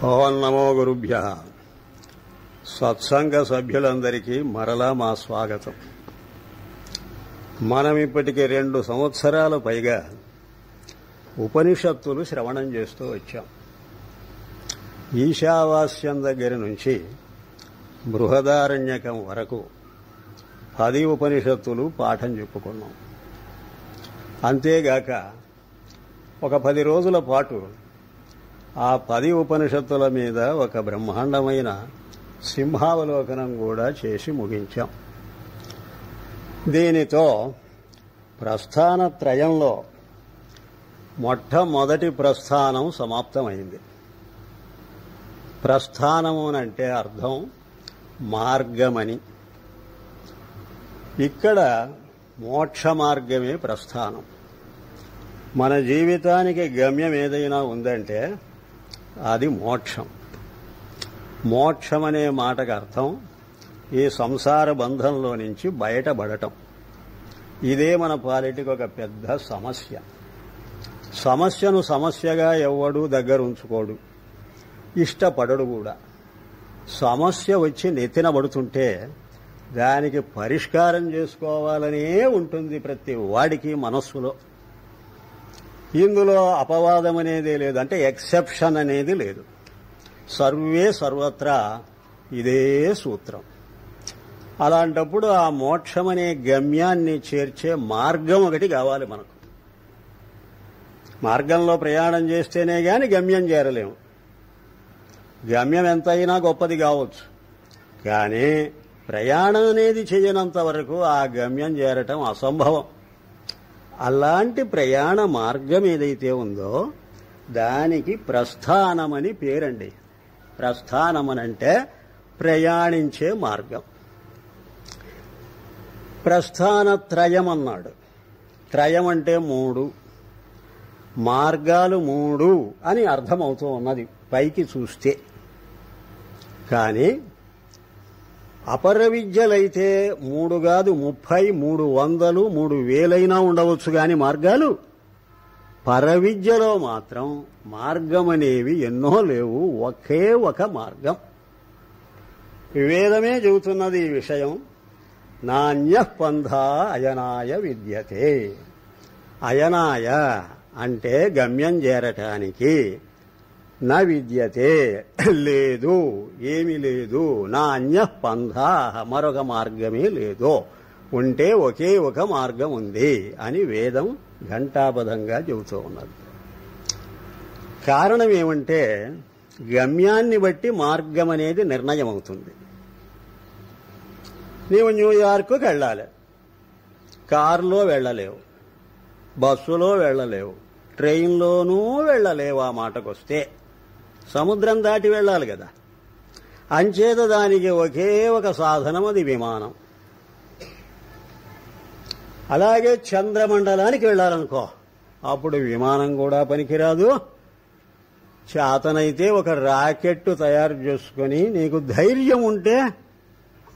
ఓం నమో గురుభ్యః. సత్సంగ సభ్యులందరికీ మరలా మా స్వాగతం. మనం ఇప్పటికే 2 సంవత్సరాల పైగా ఉపనిషత్తులు శ్రవణం చేస్తూ వచ్చాం. ఈశావాస్యం దగ్గర నుంచి బృహదారణ్యకం వరకు 10 ఉపనిషత్తులు పాఠం చెప్పుకున్నాం. అంతేగాక ఒక 10 రోజుల పాటు ఆ 10 ఉపనిషత్తుల మీద ఒక బ్రహ్మాండమైన సింహావలోకనం కూడా చేసి ముగించాం. దీనితో ప్రస్థానత్రయంలో మొట్టమొదటి ప్రస్థానం సమాప్తమైంది. ప్రస్థానమునంటే అర్థం మార్గమని. ఇక్కడ మోక్ష మార్గమే ప్రస్థానం. మన జీవితానికి గమ్యం ఏదైనా ఉందంటే అది మోక్షం. మోక్షం అనే మాటకు అర్థం ఈ సంసార బంధంలో నుంచి బయటపడటం. ఇదే మన పాలిటికి ఒక పెద్ద సమస్య. సమస్యను సమస్యగా ఎవ్వడూ దగ్గర ఉంచుకోడు, ఇష్టపడడు కూడా. సమస్య వచ్చి నెత్తిన పడుతుంటే దానికి పరిష్కారం చేసుకోవాలనే ఉంటుంది ప్రతి వాడికి మనస్సులో. ఇందులో అపవాదం అనేది లేదు, అంటే ఎక్సెప్షన్ అనేది లేదు. సర్వే సర్వత్రా ఇదే సూత్రం. అలాంటప్పుడు ఆ మోక్షం అనే గమ్యాన్ని చేర్చే మార్గం ఒకటి కావాలి మనకు. మార్గంలో ప్రయాణం చేస్తేనే గాని గమ్యం చేరలేము. గమ్యం ఎంతైనా గొప్పది కావచ్చు, కానీ ప్రయాణం అనేది చేయనంత వరకు ఆ గమ్యం చేరటం అసంభవం. అలాంటి ప్రయాణ మార్గం ఏదైతే ఉందో దానికి ప్రస్థానమని పేరండి. ప్రస్థానమనంటే ప్రయాణించే మార్గం. ప్రస్థానత్రయం అన్నాడు. త్రయం అంటే 3, మార్గాలు 3 అని అర్థమవుతూ ఉన్నది పైకి చూస్తే. కానీ అపర విద్యలైతే 3 కాదు 30, 300, 3000 ఉండవచ్చు. కాని మార్గాలు పరవిద్యలో మాత్రం మార్గం అనేవి ఎన్నో లేవు, ఒకే ఒక మార్గం. వేదమే చెబుతున్నది ఈ విషయం. నాణ్యః పంథా అయనాయ విద్యతే. అయనాయ అంటే గమ్యం చేరటానికి, నా విద్యతే లేదు, ఏమీ లేదు. నాణ్యః పంథా మరొక మార్గమే లేదు, ఉంటే ఒకే ఒక మార్గం ఉంది అని వేదం ఘంటాపథంగా చెబుతూ ఉన్నది. కారణం ఏమంటే గమ్యాన్ని బట్టి మార్గం అనేది నిర్ణయం అవుతుంది. నీవు న్యూయార్క్కి వెళ్ళాలి, కారులో వెళ్ళలేవు, బస్సులో వెళ్ళలేవు, ట్రైన్లోనూ వెళ్ళలేవు. ఆ మాటకొస్తే సముద్రం దాటి వెళ్ళాలి కదా. అంచేత దానికి ఒకే ఒక సాధనం, అది విమానం. అలాగే చంద్రమండలానికి వెళ్ళాలనుకో, అప్పుడు విమానం కూడా పనికిరాదు. చేతనైతే ఒక రాకెట్ తయారు చేసుకుని, నీకు ధైర్యం ఉంటే,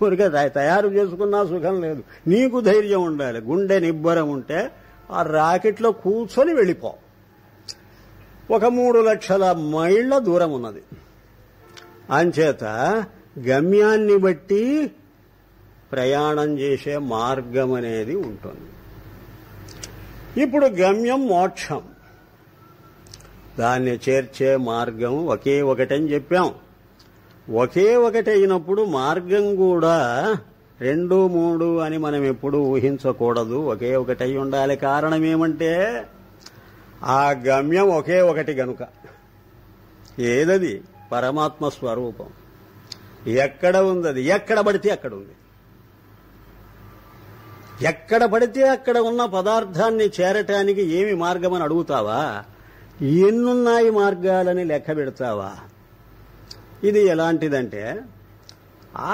ఊరికే తయారు చేసుకున్నా సుఖం లేదు, నీకు ధైర్యం ఉండాలి, గుండె నిబ్బరం ఉంటే ఆ రాకెట్లో కూర్చొని వెళ్ళిపో. ఒక 3 లక్షల మైళ్ళ దూరం ఉన్నది. అంచేత గమ్యాన్ని బట్టి ప్రయాణం చేసే మార్గం అనేది ఉంటుంది. ఇప్పుడు గమ్యం మోక్షం, దాన్ని చేర్చే మార్గం ఒకే ఒకటని చెప్పాం. ఒకే ఒకటి అయినప్పుడు మార్గం కూడా 2, 3 అని మనం ఎప్పుడూ ఊహించకూడదు, ఒకే ఒకటి అయి ఉండాలి. కారణం ఏమంటే ఆ గమ్యం ఒకే ఒకటి గనుక. ఏదది? పరమాత్మ స్వరూపం. ఎక్కడ ఉందది? ఎక్కడ పడితే అక్కడ ఉంది. ఎక్కడ పడితే అక్కడ ఉన్న పదార్థాన్ని చేరటానికి ఏమి మార్గం అని అడుగుతావా? ఎన్నున్నాయి మార్గాలని లెక్క పెడతావా? ఇది ఎలాంటిదంటే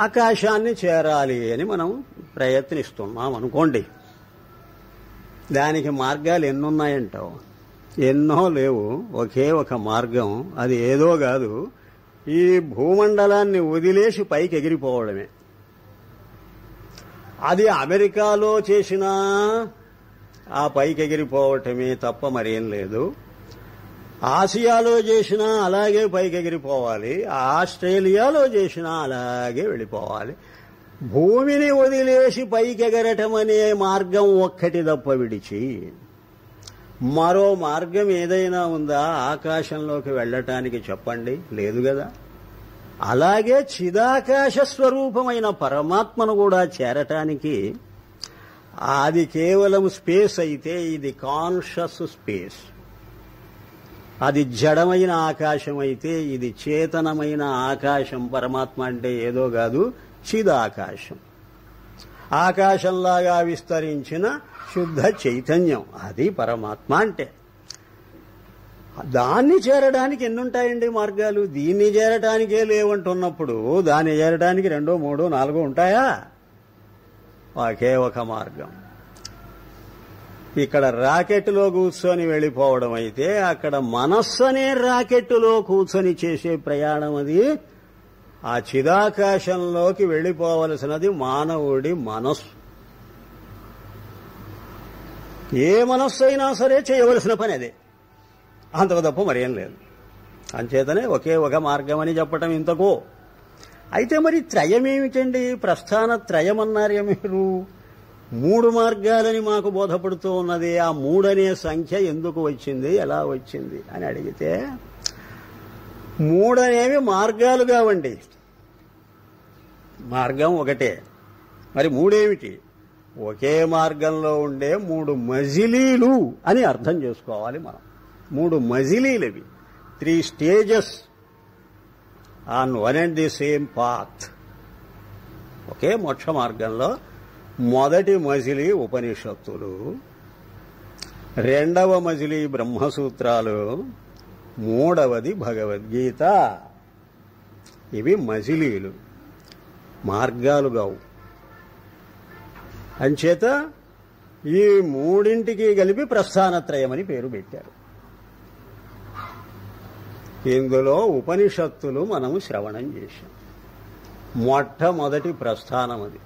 ఆకాశాన్ని చేరాలి అని మనం ప్రయత్నిస్తున్నాం అనుకోండి. దానికి మార్గాలు ఎన్నున్నాయంటావు? ఎన్నో లేవు, ఒకే ఒక మార్గం. అది ఏదో కాదు, ఈ భూమండలాన్ని వదిలేసి పైకి ఎగిరిపోవడమే. అది అమెరికాలో చేసినా ఆ పైకి ఎగిరిపోవటమే తప్ప మరేం లేదు. ఆసియాలో చేసినా అలాగే పైకెగిరిపోవాలి, ఆస్ట్రేలియాలో చేసినా అలాగే వెళ్ళిపోవాలి. భూమిని వదిలేసి పైకెగరటం అనే మార్గం ఒక్కటి తప్ప విడిచి మరో మార్గం ఏదైనా ఉందా ఆకాశంలోకి వెళ్ళటానికి? చెప్పండి, లేదు కదా. అలాగే చిదాకాశ స్వరూపమైన పరమాత్మను కూడా చేరటానికి అది కేవలం స్పేస్ అయితే ఇది కాన్షియస్ స్పేస్. అది జడమైన ఆకాశం అయితే ఇది చేతనమైన ఆకాశం. పరమాత్మ అంటే ఏదో కాదు, చిదాకాశం. ఆకాశంలాగా విస్తరించిన శుద్ధ చైతన్యం, అది పరమాత్మ అంటే. దాన్ని చేరడానికి ఎన్నుంటాయండి మార్గాలు? దీన్ని చేరటానికే లేవంటున్నప్పుడు దాన్ని చేరడానికి 2, 3, 4 ఉంటాయా? ఒకే ఒక మార్గం. ఇక్కడ రాకెట్లో కూర్చొని వెళ్ళిపోవడం అయితే అక్కడ మనస్సు అనే రాకెట్టులో కూర్చొని చేసే ప్రయాణం అది. ఆ చిదాకాశంలోకి వెళ్ళిపోవలసినది మానవుడి మనస్సు. ఏ మనస్సు అయినా సరే చేయవలసిన పని అదే, అంతకు తప్ప మరేం లేదు. అంచేతనే ఒకే ఒక మార్గం అని చెప్పటం ఇంతకు. అయితే మరి త్రయం ఏమిటండి? ప్రస్థాన త్రయం అన్నారే మీరు. 3 మార్గాలని మాకు బోధపడుతూ ఉన్నది. ఆ 3 అనే సంఖ్య ఎందుకు వచ్చింది, ఎలా వచ్చింది అని అడిగితే 3 అనేవి మార్గాలు కావండి. మార్గం ఒకటే, మరి 3 ఏమిటి? ఒకే మార్గంలో ఉండే 3 మజిలీలు అని అర్థం చేసుకోవాలి మనం. 3 మజిలీలవి, 3 stages on one and the same path. ఒకే మోక్ష మార్గంలో మొదటి మజిలీ ఉపనిషత్తులు, 2వ మజిలీ బ్రహ్మసూత్రాలు, 3వది భగవద్గీత. ఇవి మజిలీలు, మార్గాలు కావు. అంచేత ఈ 3ంటికి కలిపి ప్రస్థానత్రయమని పేరు పెట్టారు. ఇందులో ఉపనిషత్తులు మనము శ్రవణం చేశాం. మొట్టమొదటి ప్రస్థానం అది.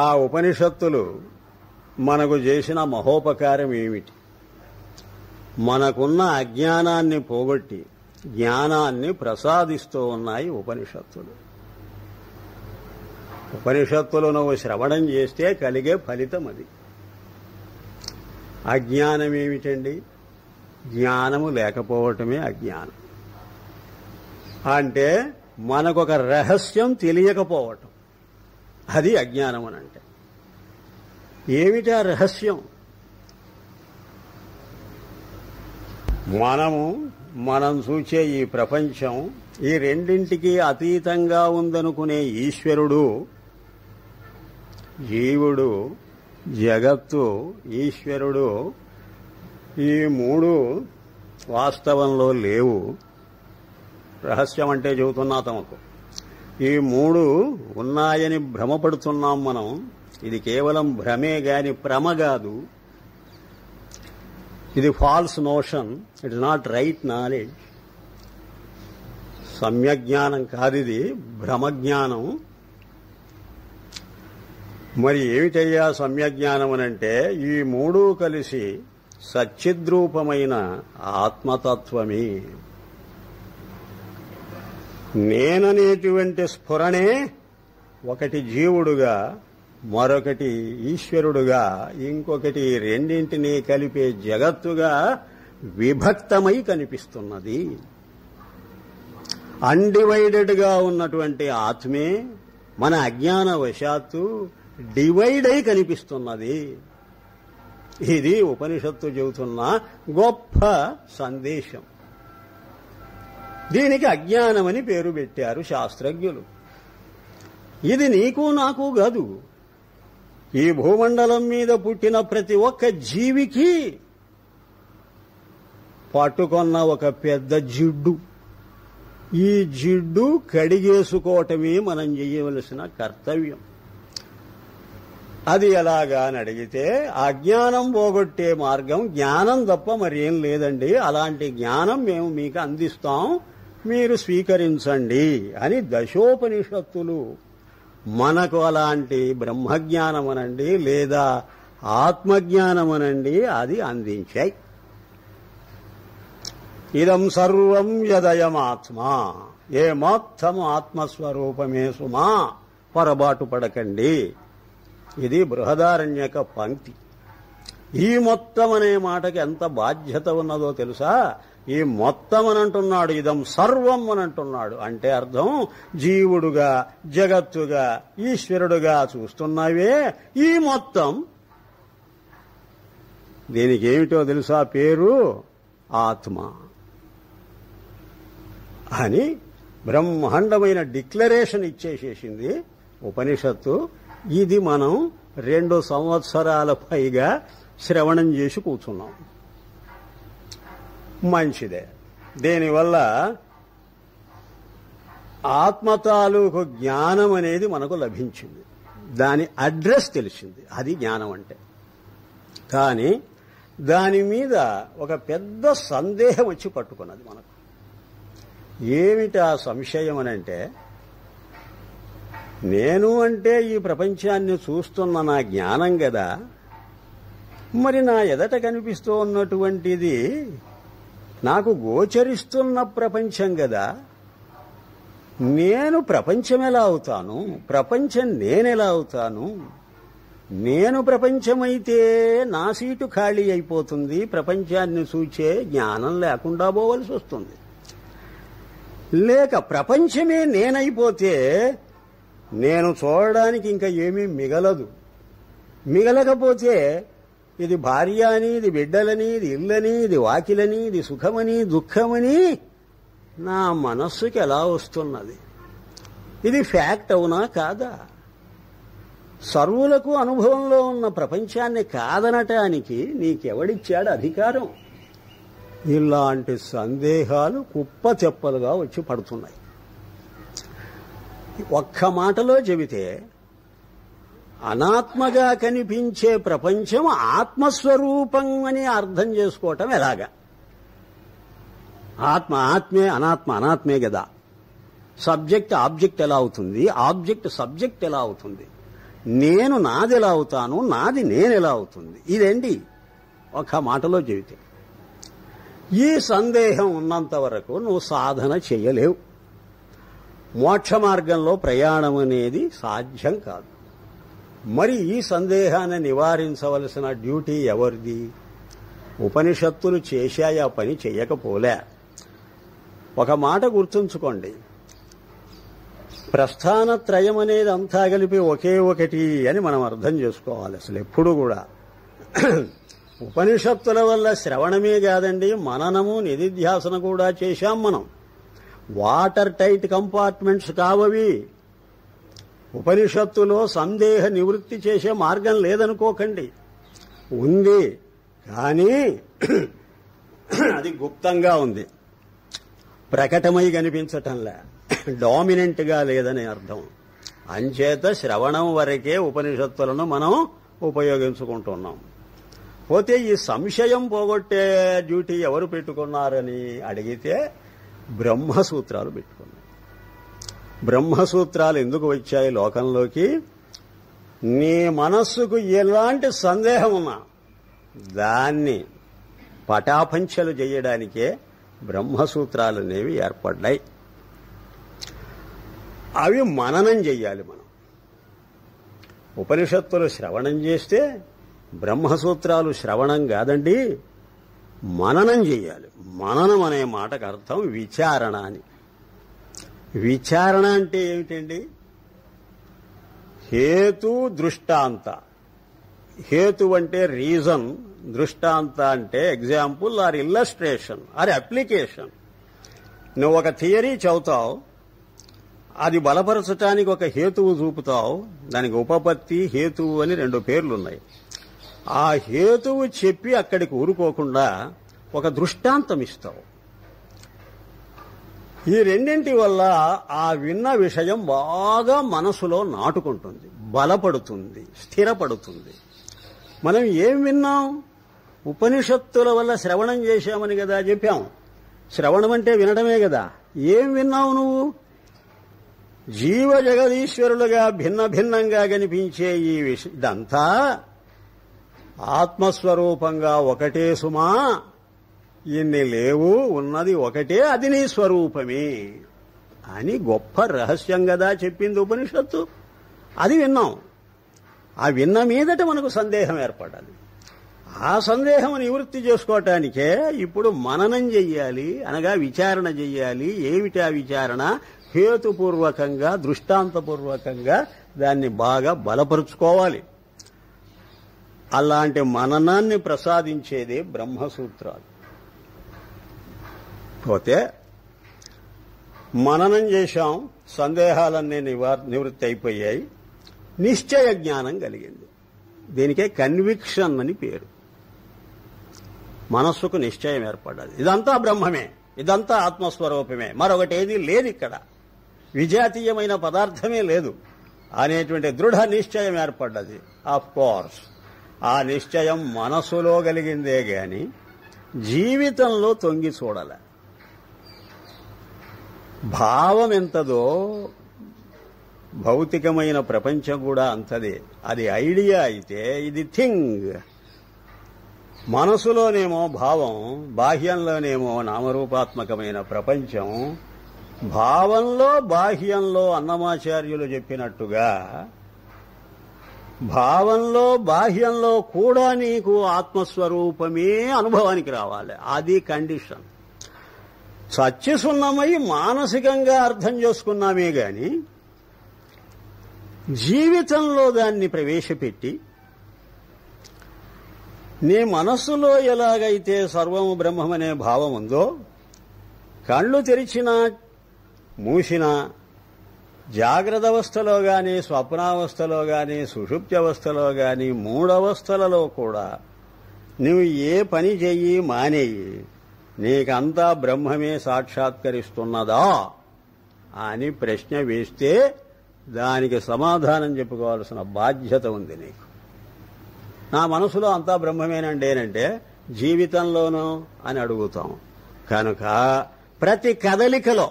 ఆ ఉపనిషత్తులు మనకు చేసిన మహోపకారం ఏమిటి? మనకున్న అజ్ఞానాన్ని పోగొట్టి జ్ఞానాన్ని ప్రసాదిస్తూ ఉన్నాయి ఉపనిషత్తులు. ఉపనిషత్తులు నువ్వు శ్రవణం చేస్తే కలిగే ఫలితం అది. అజ్ఞానం ఏమిటండి? జ్ఞానము లేకపోవటమే అజ్ఞానం. అంటే మనకొక రహస్యం తెలియకపోవటం, అది అజ్ఞానం అని అంటే. ఏమిటా రహస్యం? మనం చూచే ఈ ప్రపంచం ఈ 2ంటికి అతీతంగా ఉందనుకునే ఈశ్వరుడు, జీవుడు, జగత్తు, ఈశ్వరుడు, ఈ 3 వాస్తవంలో లేవు. రహస్యం అంటే చెబుతున్నా తమకు. ఈ 3 ఉన్నాయని భ్రమపడుతున్నాం మనం. ఇది కేవలం భ్రమే గాని భ్రమ కాదు. ఇది false notion, it is not right knowledge. సమ్యజ్ఞానం కాదు, ఇది భ్రమజ్ఞానం. మరి ఏమిటయ్యా సమ్యజ్ఞానం అనంటే ఈ 3 కలిసి సచ్చిద్రూపమైన ఆత్మతత్వమే. నేననేటువంటి స్ఫురణే ఒకటి జీవుడుగా, మరొకటి ఈశ్వరుడుగా, ఇంకొకటి 2ంటిని కలిపే జగత్తుగా విభక్తమై కనిపిస్తున్నది. అన్డివైడెడ్ గా ఉన్నటువంటి ఆత్మే మన అజ్ఞానవశాత్తు డివైడ్ అయి కనిపిస్తున్నది. ఇది ఉపనిషత్తు చెబుతున్న గొప్ప సందేశం. దీనికి అజ్ఞానమని పేరు పెట్టారు శాస్త్రజ్ఞులు. ఇది నీకు నాకు కాదు, ఈ భూమండలం మీద పుట్టిన ప్రతి ఒక్క జీవికి పట్టుకొన్న ఒక పెద్ద జిడ్డు. ఈ జిడ్డు కడిగేసుకోవటమే మనం చేయవలసిన కర్తవ్యం. అది ఎలాగా అని అడిగితే అజ్ఞానం పోగొట్టే మార్గం జ్ఞానం తప్ప మరేం లేదండి. అలాంటి జ్ఞానం మేము మీకు అందిస్తాం, మీరు స్వీకరించండి అని దశోపనిషత్తులు మనకు అలాంటి బ్రహ్మజ్ఞానం అనండి, లేదా ఆత్మజ్ఞానమనండి అది అందించాయి. ఇదం సర్వం యదయమాత్మా, ఏ మొత్తం ఆత్మస్వరూపమే సుమా, పొరబాటు పడకండి. ఇది బృహదారణ్యక పంక్తి. ఈ మొత్తం అనే మాటకి ఎంత బాధ్యత ఉన్నదో తెలుసా? ఈ మొత్తం అని అంటున్నాడు, ఇదం సర్వం అని అంటున్నాడు. అంటే అర్థం జీవుడుగా, జగత్తుగా, ఈశ్వరుడుగా చూస్తున్నావే ఈ మొత్తం. దీనికి ఏమిటో తెలుసా పేరు? ఆత్మ అని బ్రహ్మాండమైన డిక్లరేషన్ ఇచ్చేసేసింది ఉపనిషత్తు. ఇది మనం 2 సంవత్సరాల పైగా శ్రవణం చేసి కూర్చున్నాం. మంచిదే. దీనివల్ల ఆత్మ తాలూకు జ్ఞానం అనేది మనకు లభించింది. దాని అడ్రస్ తెలిసింది. అది జ్ఞానం అంటే. కానీ దాని మీద ఒక పెద్ద సందేహం వచ్చి పట్టుకున్నది మనకు. ఏమిటి ఆ సంశయం అనంటే, నేను అంటే ఈ ప్రపంచాన్ని చూస్తున్న నా జ్ఞానం కదా, మరి నా ఎదట కనిపిస్తూ ఉన్నటువంటిది నాకు గోచరిస్తున్న ప్రపంచం కదా, నేను ప్రపంచం ఎలా అవుతాను? ప్రపంచం నేనెలా అవుతాను? నేను ప్రపంచమైతే నా సీటు ఖాళీ అయిపోతుంది. ప్రపంచాన్ని చూచే జ్ఞానం లేకుండా పోవలసి వస్తుంది. లేక ప్రపంచమే నేనైపోతే నేను చూడడానికి ఇంకా ఏమీ మిగలదు. మిగలకపోతే ఇది భార్య అని, ఇది బిడ్డలని, ఇది ఇల్లని, ఇది వాకిలని, ఇది సుఖమని, దుఃఖమని నా మనస్సుకి ఎలా వస్తున్నది? ఇది ఫ్యాక్ట్ అవునా కాదా? సర్వులకు అనుభవంలో ఉన్న ప్రపంచాన్ని కాదనటానికి నీకెవడిచ్చాడు అధికారం? ఇలాంటి సందేహాలు కుప్ప తెప్పలుగా వచ్చి పడుతున్నాయి. ఒక్క మాటలో చెబితే, అనాత్మగా కనిపించే ప్రపంచం ఆత్మస్వరూపం అని అర్థం చేసుకోవటం ఎలాగా? ఆత్మ ఆత్మే, అనాత్మ అనాత్మే కదా. సబ్జెక్ట్ ఆబ్జెక్ట్ ఎలా అవుతుంది? ఆబ్జెక్ట్ సబ్జెక్ట్ ఎలా అవుతుంది? నేను నాది ఎలా అవుతాను? నాది నేనెలా అవుతుంది? ఇదేంటి ఒక్క మాటలో చెబితే. ఈ సందేహం ఉన్నంత వరకు నువ్వు సాధన చేయలేవు. మోక్ష మార్గంలో ప్రయాణం అనేది సాధ్యం కాదు. మరి ఈ సందేహాన్ని నివారించవలసిన డ్యూటీ ఎవరిది? ఉపనిషత్తులు చేశాయా పని, చెయ్యకపోలే. ఒక మాట గుర్తుంచుకోండి, ప్రస్థానత్రయం అనేది అంతా కలిపి ఒకే ఒకటి అని మనం అర్థం చేసుకోవాలి. అసలు ఎప్పుడు కూడా ఉపనిషత్తుల వల్ల శ్రవణమే కాదండి, మననము నిధిధ్యాసన కూడా చేశాం మనం. వాటర్ టైట్ కంపార్ట్మెంట్స్ కావవి. ఉపనిషత్తులో సందేహ నివృత్తి చేసే మార్గం లేదనుకోకండి, ఉంది. కానీ అది గుప్తంగా ఉంది, ప్రకటమై కనిపించటంలే, డామినెంట్గా లేదని అర్థం. అంచేత శ్రవణం వరకే ఉపనిషత్తులను మనం ఉపయోగించుకుంటున్నాం. పోతే ఈ సంశయం పోగొట్టే డ్యూటీ ఎవరు పెట్టుకున్నారని అడిగితే బ్రహ్మసూత్రాలు పెట్టుకున్నారు. బ్రహ్మసూత్రాలు ఎందుకు వచ్చాయి లోకంలోకి? నీ మనస్సుకు ఎలాంటి సందేహం ఉన్నా దాన్ని పటాపంచలు చేయడానికే బ్రహ్మసూత్రాలు అనేవి ఏర్పడ్డాయి. అవి మననం చెయ్యాలి మనం. ఉపనిషత్తులు శ్రవణం చేస్తే బ్రహ్మసూత్రాలు శ్రవణం కాదండి, మననం చెయ్యాలి. మననం అనే మాటకు అర్థం విచారణ అని. విచారణ అంటే ఏమిటండి? హేతు దృష్టాంత. హేతు అంటే రీజన్, దృష్టాంత అంటే example or illustration or application. నువ్వు ఒక థియరీ చదువుతావు, అది బలపరచటానికి ఒక హేతువు చూపుతావు. దానికి ఉపపత్తి, హేతువు అని 2 పేర్లున్నాయి. ఆ హేతువు చెప్పి అక్కడికి ఊరుకోకుండా ఒక దృష్టాంతం ఇస్తావు. ఈ రెండింటి వల్ల ఆ విన్న విషయం బాగా మనసులో నాటుకుంటుంది, బలపడుతుంది, స్థిరపడుతుంది. మనం ఏం విన్నాం? ఉపనిషత్తుల వల్ల శ్రవణం చేశామని కదా చెప్పాం. శ్రవణం అంటే వినడమే కదా. ఏం విన్నావు నువ్వు? జీవ జగదీశ్వరులుగా భిన్న భిన్నంగా కనిపించే ఈ ఇదంతా ఆత్మస్వరూపంగా ఒకటే సుమా, ఇన్ని లేవు, ఉన్నది ఒకటే, అది నీ స్వరూపమే అని గొప్ప రహస్యం కదా చెప్పింది ఉపనిషత్తు. అది విన్నాం. ఆ విన్న మీదట మనకు సందేహం ఏర్పడాలి. ఆ సందేహం నివృత్తి చేసుకోవటానికే ఇప్పుడు మననం చెయ్యాలి, అనగా విచారణ చెయ్యాలి. ఏమిటా విచారణ? హేతుపూర్వకంగా, దృష్టాంతపూర్వకంగా దాన్ని బాగా బలపరుచుకోవాలి. అలాంటి మననాన్ని ప్రసాదించేదే బ్రహ్మసూత్రాలు. పోతే మననం చేశాం, సందేహాలన్నీ నివృత్తి అయిపోయాయి, నిశ్చయ జ్ఞానం కలిగింది. దీనికే కన్విక్షన్ అని పేరు. మనస్సుకు నిశ్చయం ఏర్పడ్డది, ఇదంతా బ్రహ్మమే, ఇదంతా ఆత్మస్వరూపమే, మరొకటి ఏది లేదు, ఇక్కడ విజాతీయమైన పదార్థమే లేదు అనేటువంటి దృఢ నిశ్చయం ఏర్పడ్డది. ఆఫ్ కోర్స్ ఆ నిశ్చయం మనస్సులో కలిగిందే గాని జీవితంలో తొంగి చూడాల. భావం ఎంతదో భౌతికమైన ప్రపంచం కూడా అంతదే. అది ఐడియా అయితే ఇది థింగ్. మనసులోనేమో భావం, బాహ్యంలోనేమో నామరూపాత్మకమైన ప్రపంచం. భావంలో బాహ్యంలో అన్నమాచార్యులు చెప్పినట్టుగా భావంలో బాహ్యంలో కూడా నీకు ఆత్మస్వరూపమే అనుభవానికి రావాలి. అది కండిషన్. సత్యసున్నమై మానసికంగా అర్థం చేసుకున్నామే గాని జీవితంలో దాన్ని ప్రవేశపెట్టి నీ మనస్సులో ఎలాగైతే సర్వము బ్రహ్మమనే భావం ఉందో, కళ్ళు తెరిచినా మూసినా, జాగ్రత్త అవస్థలో గాని, స్వప్నావస్థలో గాని, సుషుప్తి అవస్థలో గాని, మూడవస్థలలో కూడా నువ్వు ఏ పని చెయ్యి మానేయి, నీకంతా బ్రహ్మమే సాక్షాత్కరిస్తున్నదా అని ప్రశ్న వేస్తే దానికి సమాధానం చెప్పుకోవాల్సిన బాధ్యత ఉంది నీకు. నా మనసులో అంతా బ్రహ్మమేనండేనంటే జీవితంలోనూ అని అడుగుతాం. కనుక ప్రతి కదలికలో,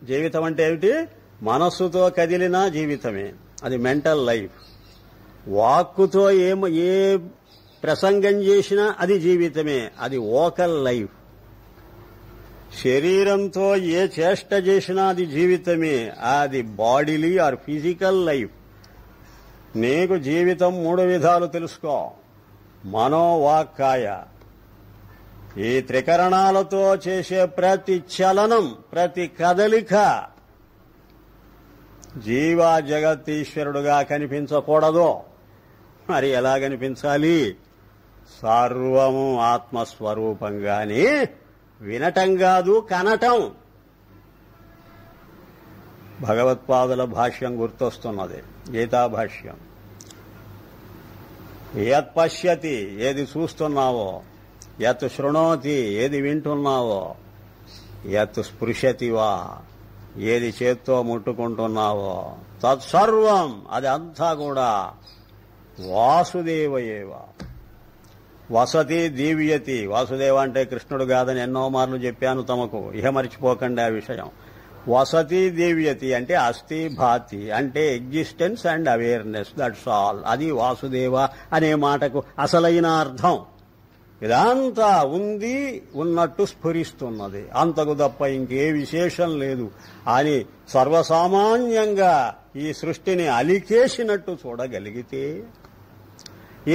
జీవితం అంటే ఏమిటి? మనస్సుతో కదిలినా జీవితమే, అది మెంటల్ లైఫ్. వాక్కుతో ఏ ప్రసంగం చేసినా అది జీవితమే, అది వోకల్ లైఫ్. శరీరంతో ఏ చేష్ట చేసినా అది జీవితమే, అది బాడీలీ ఆర్ ఫిజికల్ లైఫ్. నీకు జీవితం 3 విధాలు తెలుసుకో: మనో, వాక్, కాయ. ఈ త్రికరణాలతో చేసే ప్రతి చలనం, ప్రతి కదలిక జీవ జగత్తీశ్వరుడుగా కనిపించకూడదు. మరి ఎలా కనిపించాలి? సర్వము ఆత్మస్వరూపంగానే వినటం కాదు, కనటం. భగవత్పాదుల భాష్యం గుర్తొస్తున్నది, గీతాభాష్యం. యత్ పశ్యతి, ఏది చూస్తున్నావో, యత్ శృణోతి, ఏది వింటున్నావో, యత్ స్పృశతి వా, ఏది చేత్తో ముట్టుకుంటున్నావో, తత్సర్వం, అది అంతా కూడా వాసుదేవయేవ. వసతి దివ్యతి. వాసుదేవ అంటే కృష్ణుడు కాదని ఎన్నో మార్లు చెప్పాను తమకు, ఇహ మరిచిపోకండి ఆ విషయం. వసతి దివ్యతి అంటే అస్థి భాతి, అంటే existence and awareness, that's all. అది వాసుదేవ అనే మాటకు అసలైన అర్థం. ఇదంతా ఉంది, ఉన్నట్టు స్ఫురిస్తున్నది, అంతకు తప్ప ఇంకే విశేషం లేదు అని సర్వసామాన్యంగా ఈ సృష్టిని అలికేసినట్టు చూడగలిగితే,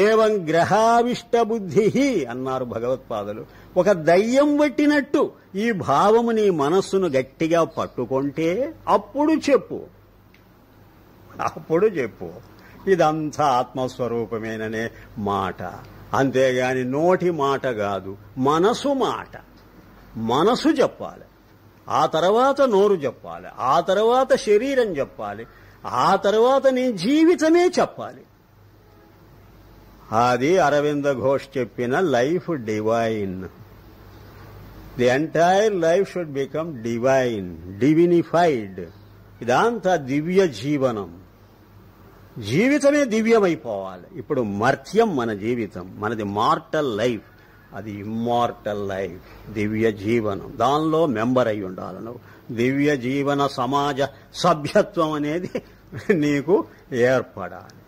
ఏవం గ్రహావిష్ట బుద్ధి అన్నారు భగవత్పాదులు. ఒక దయ్యం పట్టినట్టు ఈ భావము నీ మనస్సును గట్టిగా పట్టుకుంటే అప్పుడు చెప్పు ఇదంతా ఆత్మస్వరూపమేననే మాట. అంతేగాని నోటి మాట కాదు, మనసు మాట. మనసు చెప్పాలి, ఆ తర్వాత నోరు చెప్పాలి, ఆ తర్వాత శరీరం చెప్పాలి, ఆ తర్వాత నీ జీవితమే చెప్పాలి. అది అరవింద ఘోష్ చెప్పిన life divine. The entire life should become divine, divinified. ఇదంతా దివ్య జీవనం. జీవితమే దివ్యమైపోవాలి. ఇప్పుడు మర్త్యం మన జీవితం, మనది మార్టల్ లైఫ్, అది ఇమ్మార్టల్ లైఫ్, దివ్య జీవనం. దానిలో మెంబర్ అయి ఉండాలి నువ్వు. దివ్య జీవన సమాజ సభ్యత్వం అనేది నీకు ఏర్పడాలి.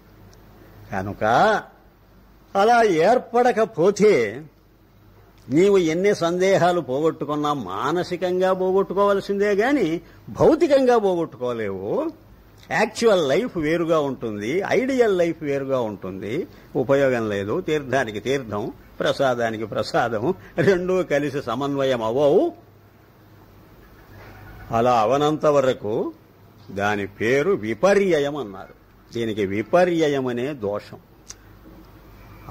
కనుక అలా ఏర్పడకపోతే నీవు ఎన్ని సందేహాలు పోగొట్టుకున్నా మానసికంగా పోగొట్టుకోవాల్సిందే గాని భౌతికంగా పోగొట్టుకోలేవు. యాక్చువల్ లైఫ్ వేరుగా ఉంటుంది, ఐడియల్ లైఫ్ వేరుగా ఉంటుంది. ఉపయోగం లేదు. తీర్థానికి తీర్థం, ప్రసాదానికి ప్రసాదం రెండూ కలిసి సమన్వయం అవ్వవు. అలా అవనంత వరకు దాని పేరు విపర్యయం అన్నారు. దీనికి విపర్యయం అనే దోషం.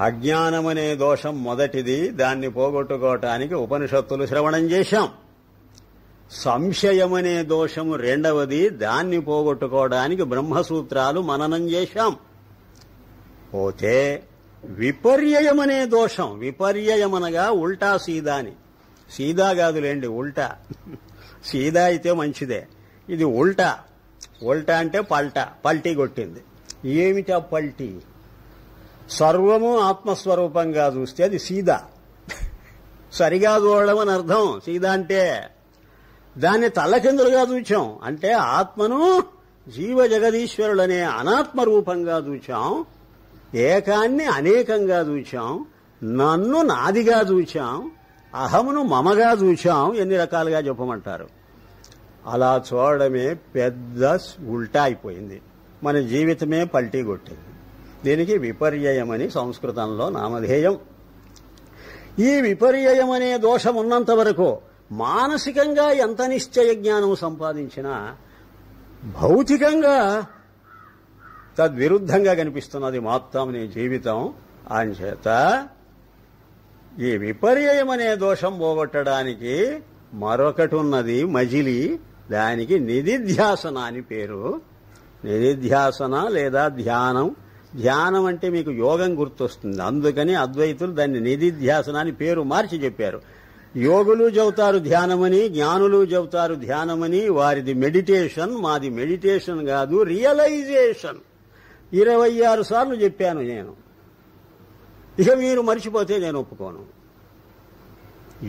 అజ్ఞానమనే దోషం మొదటిది. దాన్ని పోగొట్టుకోవటానికి ఉపనిషత్తులు శ్రవణం చేశాం. సంశయమనే దోషము రెండవది. దాన్ని పోగొట్టుకోవడానికి బ్రహ్మసూత్రాలు మననం చేశాం. పోతే విపర్యయమనే దోషం. విపర్యయమనగా ఉల్టా సీదాని. సీదా కాదులేండి, ఉల్టా. సీదా అయితే మంచిదే, ఇది ఉల్టా. ఉల్టా అంటే పల్టా, పల్టీ కొట్టింది. ఏమిటా పల్టీ? సర్వము ఆత్మస్వరూపంగా చూస్తే అది సీదా, సరిగా చూడడం అని అర్థం. సీదా అంటే దాన్ని తల్లకిందులుగా చూచాం. అంటే ఆత్మను జీవ జగదీశ్వరులనే అనాత్మ రూపంగా చూచాం. ఏకాన్ని అనేకంగా చూచాం. నన్ను నాదిగా చూచాం. అహమును మమగా చూచాం. ఎన్ని రకాలుగా చెప్పమంటారు. అలా చూడడమే పెద్ద ఉల్టా అయిపోయింది. మన జీవితమే పల్టీ కొట్టింది. దీనికి విపర్యయమని సంస్కృతంలో నామధేయం. ఈ విపర్యయం అనే దోషం ఉన్నంత వరకు మానసికంగా ఎంత నిశ్చయ జ్ఞానం సంపాదించినా భౌతికంగా తద్విరుద్ధంగా కనిపిస్తున్నది మొత్తం నీ జీవితం. అంచేత ఈ విపర్యయం అనే దోషం పోగొట్టడానికి మరొకటి ఉన్నది, మజిలి. దానికి నిధిధ్యాసన అని పేరు. నిధిధ్యాసన లేదా ధ్యానం. ధ్యానం అంటే మీకు యోగం గుర్తొస్తుంది. అందుకని అద్వైతులు దాన్ని నిధిధ్యాసన అని పేరు మార్చి చెప్పారు. యోగులు చెబుతారు ధ్యానమని, జ్ఞానులు చెబుతారు ధ్యానమని. వారిది మెడిటేషన్, మాది మెడిటేషన్ కాదు, రియలైజేషన్. 26 సార్లు చెప్పాను నేను. ఇక మీరు మర్చిపోతే నేను ఒప్పుకోను.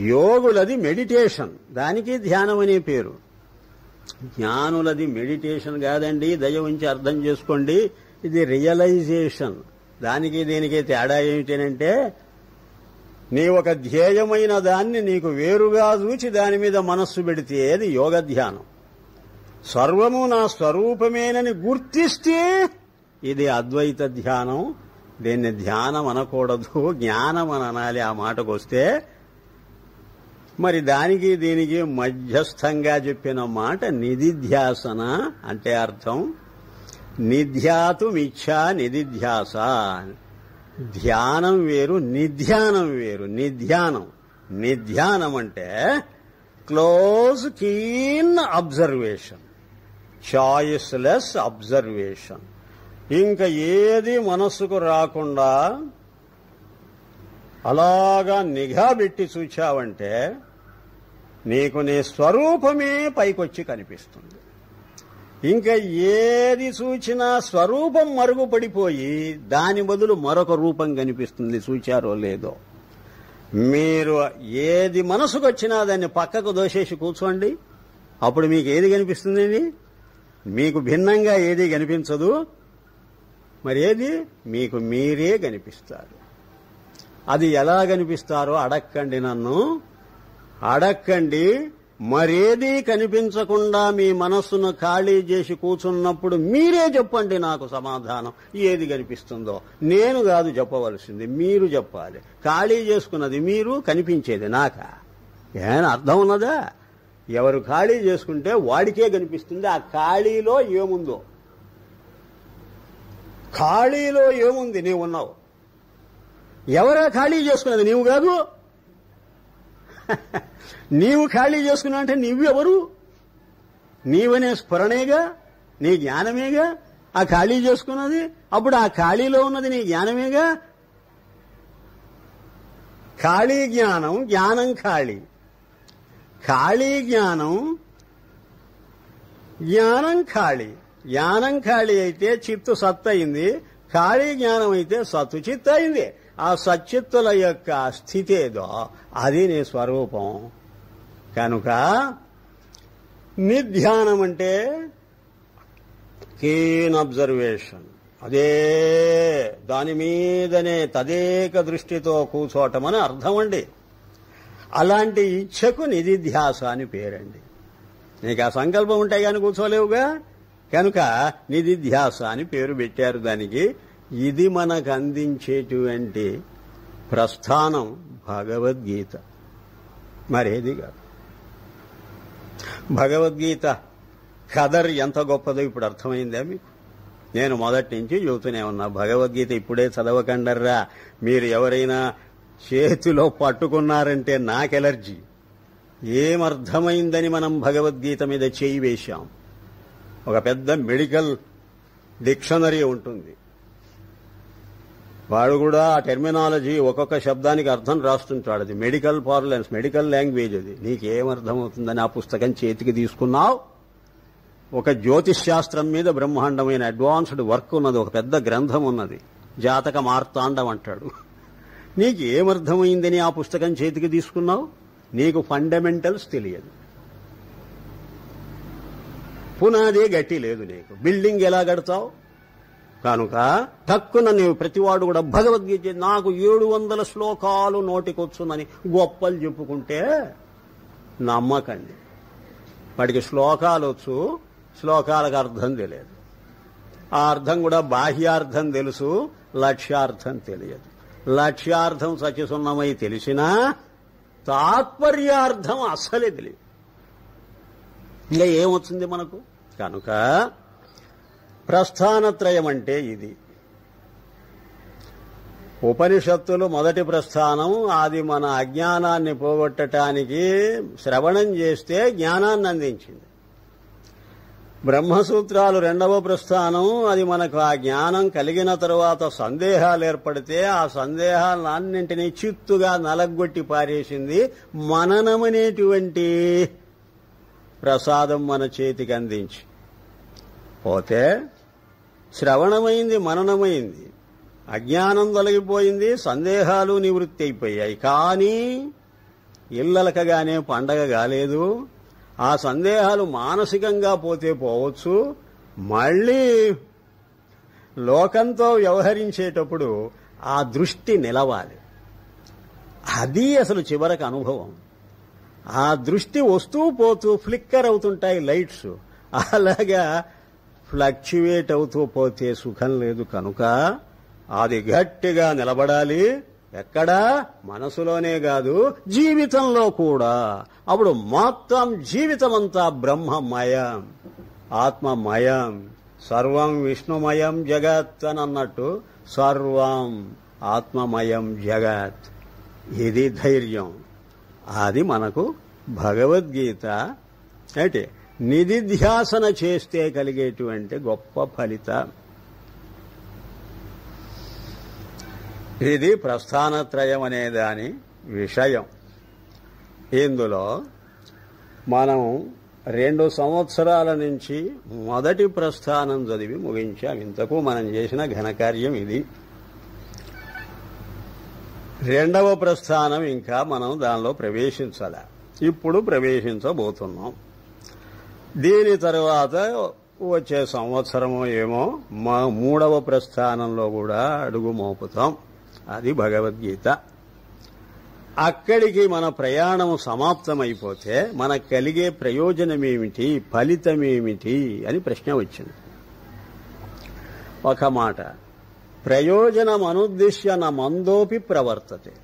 యోగులది మెడిటేషన్, దానికి ధ్యానం అనే పేరు. జ్ఞానులది మెడిటేషన్ కాదండి, దయ ఉంచి అర్థం చేసుకోండి. ఇది రియలైజేషన్. దానికి దీనికి తేడా ఏమిటంటే, నీ ఒక ధ్యేయమైన దాన్ని నీకు వేరుగా చూచి దాని మీద మనస్సు పెడితే అది యోగ ధ్యానం. సర్వము నా స్వరూపమేనని గుర్తిస్తే ఇది అద్వైత ధ్యానం. దీన్ని ధ్యానం అనకూడదు, జ్ఞానం అని అనాలి. ఆ మాటకు వస్తే మరి దానికి దీనికి మధ్యస్థంగా చెప్పిన మాట నిధిధ్యాసన అంటే అర్థం నిధ్యాతుమిచ్చా నిధిధ్యాస. ధ్యానం వేరు, నిధ్యానం వేరు. నిధ్యానం అంటే close keen observation, choiceless observation. ఇంకా ఏది మనస్సుకు రాకుండా అలాగా నిఘా పెట్టి చూచావంటే నీకు నీ స్వరూపమే పైకొచ్చి కనిపిస్తుంది. ఇంకా ఏది చూచినా స్వరూపం మరుగుపడిపోయి దాని బదులు మరొక రూపం కనిపిస్తుంది. చూచారో లేదో, మీరు ఏది మనసుకు వచ్చినా దాన్ని పక్కకు దోసేసి కూర్చోండి. అప్పుడు మీకు ఏది కనిపిస్తుందండి? మీకు భిన్నంగా ఏది కనిపించదు. మరి ఏది? మీకు మీరే కనిపిస్తారు. అది ఎలా కనిపిస్తారో అడక్కండి, నన్ను అడక్కండి. మరేదీ కనిపించకుండా మీ మనస్సును ఖాళీ చేసి కూర్చున్నప్పుడు మీరే చెప్పండి నాకు సమాధానం. ఏది కనిపిస్తుందో నేను కాదు చెప్పవలసింది, మీరు చెప్పాలి. ఖాళీ చేసుకున్నది మీరు, కనిపించేది నాకా? ఏమైనా అర్థం ఉన్నదా? ఎవరు ఖాళీ చేసుకుంటే వాడికే కనిపిస్తుంది. ఆ ఖాళీలో ఏముందో, ఖాళీలో ఏముంది? నీవు ఉన్నావు. ఎవరా ఖాళీ చేసుకున్నది? నీవు కాదు. నీవు ఖాళీ చేసుకున్నావు అంటే నీవెవరు? నీవనే స్ఫురణేగా, నీ జ్ఞానమేగా ఆ ఖాళీ చేసుకున్నది. అప్పుడు ఆ ఖాళీలో ఉన్నది నీ జ్ఞానమేగా. ఖాళీ జ్ఞానం, జ్ఞానం ఖాళీ. ఖాళీ జ్ఞానం, జ్ఞానం ఖాళీ. జ్ఞానం ఖాళీ అయితే చిత్తు సత్ అయింది. ఖాళీ జ్ఞానం అయితే సత్తు చిత్ అయింది. ఆ సచ్చిత్తుల యొక్క స్థితి ఏదో అది నీ స్వరూపం. కనుక నిధ్యానం అంటే కీన్ అబ్జర్వేషన్. అదే దాని మీదనే తదేక దృష్టితో కూర్చోవటమని అర్థం అండి. అలాంటి ఇచ్ఛకు నిధిధ్యాస అని పేరండి. నీకు ఆ సంకల్పం ఉంటే కానీ కూర్చోలేవుగా, కనుక నిధిధ్యాస అని పేరు పెట్టారు దానికి. ఇది మనకు అందించేటువంటి ప్రస్థానం భగవద్గీత, మరేది కాదు. భగవద్గీత ఖదర్ ఎంత గొప్పదో ఇప్పుడు అర్థమైందా మీకు? నేను మొదటి నుంచి చెబుతూనే ఉన్నా, భగవద్గీత ఇప్పుడే చదవకండర్రా. మీరు ఎవరైనా చేతిలో పట్టుకున్నారంటే నాకు ఎలర్జీ. ఏమర్థమైందని మనం భగవద్గీత మీద చేయి వేశాం. ఒక పెద్ద మెడికల్ డిక్షనరీ ఉంటుంది, వాడు కూడా ఆ టెర్మినాలజీ ఒక్కొక్క శబ్దానికి అర్థం రాస్తుంటాడు. అది మెడికల్ పార్లెన్స్, మెడికల్ లాంగ్వేజ్. అది నీకేమర్థమవుతుందని ఆ పుస్తకం చేతికి తీసుకున్నావు? ఒక జ్యోతిష్ శాస్త్రం మీద బ్రహ్మాండమైన అడ్వాన్స్డ్ వర్క్ ఉన్నది, ఒక పెద్ద గ్రంథం ఉన్నది, జాతక మార్తాండం అంటాడు. నీకు ఏమర్థమైందని ఆ పుస్తకం చేతికి తీసుకున్నావు? నీకు ఫండమెంటల్స్ తెలియదు, పునాదే గట్టి లేదు నీకు. బిల్డింగ్ ఎలా కడతావు? కనుక తక్కువ నీవు ప్రతివాడు కూడా భగవద్గీత నాకు 700 శ్లోకాలు నోటికొచ్చునని గొప్పలు చెప్పుకుంటే నమ్మకండి. వాడికి శ్లోకాలు వచ్చు, శ్లోకాలకు అర్థం తెలియదు. ఆ అర్థం కూడా బాహ్యార్థం తెలుసు, లక్ష్యార్థం తెలియదు. లక్ష్యార్థం సచిసున్నమై తెలిసినా తాత్పర్యార్థం అస్సలే తెలియదు. ఇంకా ఏమొచ్చింది మనకు? కనుక ప్రస్థానత్రయం అంటే ఇది. ఉపనిషత్తులు మొదటి ప్రస్థానం, అది మన అజ్ఞానాన్ని పోగొట్టడానికి శ్రవణం చేస్తే జ్ఞానాన్ని అందించింది. బ్రహ్మసూత్రాలు రెండవ ప్రస్థానం, అది మనకు ఆ జ్ఞానం కలిగిన తరువాత సందేహాలు ఏర్పడితే ఆ సందేహాలన్నింటినీ చిత్తుగా నలగొట్టి పారేసింది. మననమనేటువంటి ప్రసాదం మన చేతికి అందించి పోతే శ్రవణమైంది, మననమైంది, అజ్ఞానం తొలగిపోయింది, సందేహాలు నివృత్తి అయిపోయాయి. కానీ ఇల్లలకగానే పండగ కాలేదు. ఆ సందేహాలు మానసికంగా పోతే పోవచ్చు, మళ్లీ లోకంతో వ్యవహరించేటప్పుడు ఆ దృష్టి నిలవాలి. అది అసలు చివరికి అనుభవం. ఆ దృష్టి వస్తూ పోతూ ఫ్లిక్కర్ అవుతుంటాయి లైట్స్, అలాగా ఫ్లక్చువేట్ అవుతూ పోతే సుఖం లేదు. కనుక అది గట్టిగా నిలబడాలి. ఎక్కడా? మనసులోనే కాదు, జీవితంలో కూడా. అప్పుడు మొత్తం జీవితమంతా బ్రహ్మమయం, ఆత్మమయం, సర్వం విష్ణుమయం జగత్ అని అన్నట్టు సర్వం ఆత్మమయం జగత్. ఇది ధైర్యం. అది మనకు భగవద్గీత అంటే నిధిధ్యాసన చేస్తే కలిగేటువంటి గొప్ప ఫలితం. ఇది ప్రస్థానత్రయం అనే దాని విషయం. ఇందులో మనం 2 సంవత్సరాల నుంచి మొదటి ప్రస్థానం చదివి ముగించాం. ఇంతకు మనం చేసిన ఘనకార్యం ఇది. రెండవ ప్రస్థానం ఇంకా మనం దానిలో ప్రవేశించాలి. ఇప్పుడు ప్రవేశించబోతున్నాం. దీని తరువాత వచ్చే సంవత్సరమో ఏమో మూడవ ప్రస్థానంలో కూడా అడుగు మోపుతాం. అది భగవద్గీత. అక్కడికి మన ప్రయాణం సమాప్తమైపోతే మనకు కలిగే ప్రయోజనమేమిటి, ఫలితమేమిటి అని ప్రశ్న వచ్చింది. ఒక మాట, ప్రయోజనం అనుద్దిశ్య న మందోపి ప్రవర్తతే.